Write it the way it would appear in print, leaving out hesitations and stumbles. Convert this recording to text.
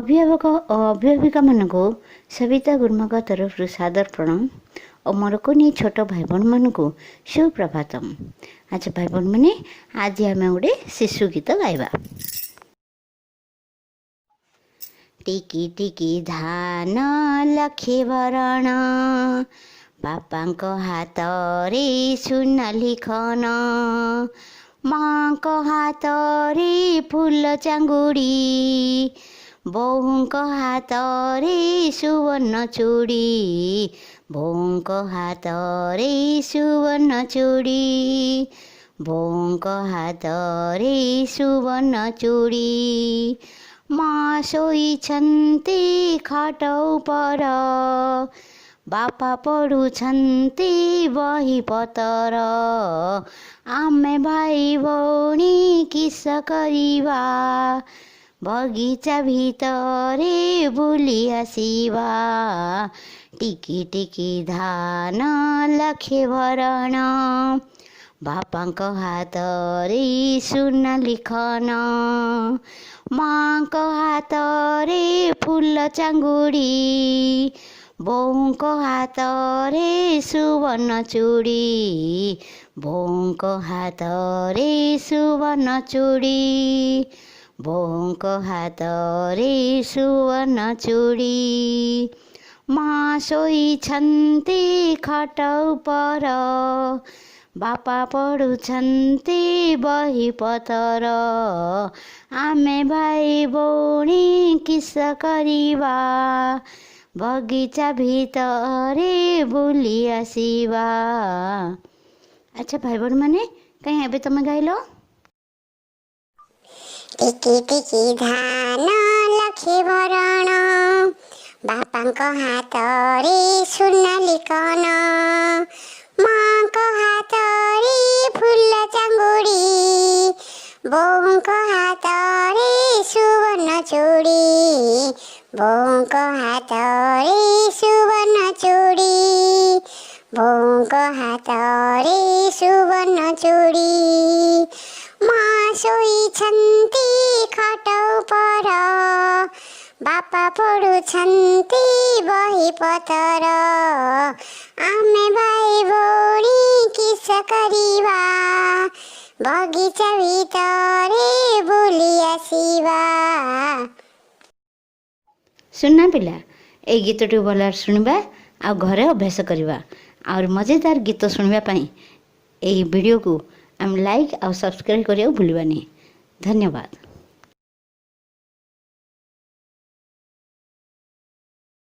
अभिभावक और अभिभाविका मानक सविता गुरुमाक तरफ सादर प्रणाम और मोर कुनी छोट भाई बहन मानक सुप्रभातम। अच्छा भाई बहन मैंने आज आम गोटे शिशु गीत गाइबा। टिकी टिकी धान लखे बरण बापांक हाथ रे सुन लिखन माँ हाथ रे फूल चांगुड़ी बोहूंक हाथ रे सुवर्ण चूड़ी बोहूंक हाथ रे सुवर्ण चूड़ी बोहूंक हाथ रे सुवर्ण चूड़ी माँ शोइछन्ति खाट उपर बापा पढुछन्ति बही पतर आमे भाई भौणी किस करिबा बगीचा भितरे बुली आसिबा टिकी टिकी धान लखे भरण बापांक हाथ रे सुन लिखन माँक हाथ रे फूल चांगुड़ी बोहूंक हाथ रे सुवर्ण चूड़ी बोहूंक हाथ रे सुवर्ण चूड़ी बोहूंक हाथ रे सुवर्ण चूड़ी माँ शोइछन्ति खाट उपर बापा पढुछन्ति बही पतर आमे भाई भौणी किस करिबा बगीचा भितरे बुली आसिबा। अच्छा भाई बहन मैंने कहीं एबे तुम गाइल टिकी टिकी धान लखे भरण बापांक हाथ रे सुन लिखन माँक हाथ रे फूल चांगुड़ी बोहूंक हाथ रे सुवर्ण चूड़ी बोहूंक हाथ रे सुवर्ण चूड़ी बोहूंक हाथ रे सुवर्ण चूड़ी माँ शोइछन्ति खाट उपर बापा पढुछन्ति बही पतर आमे भाइ भौणी किस करिबा बगीचा भितरे बुली आसिबा। सुनना पिला ए गीतटी भल शुणा आ घरे अभ्यास करवा और मजेदार गीत शुणा पाई ए वीडियो को आम लाइक और सब्सक्राइब करिया भूलवानी। धन्यवाद।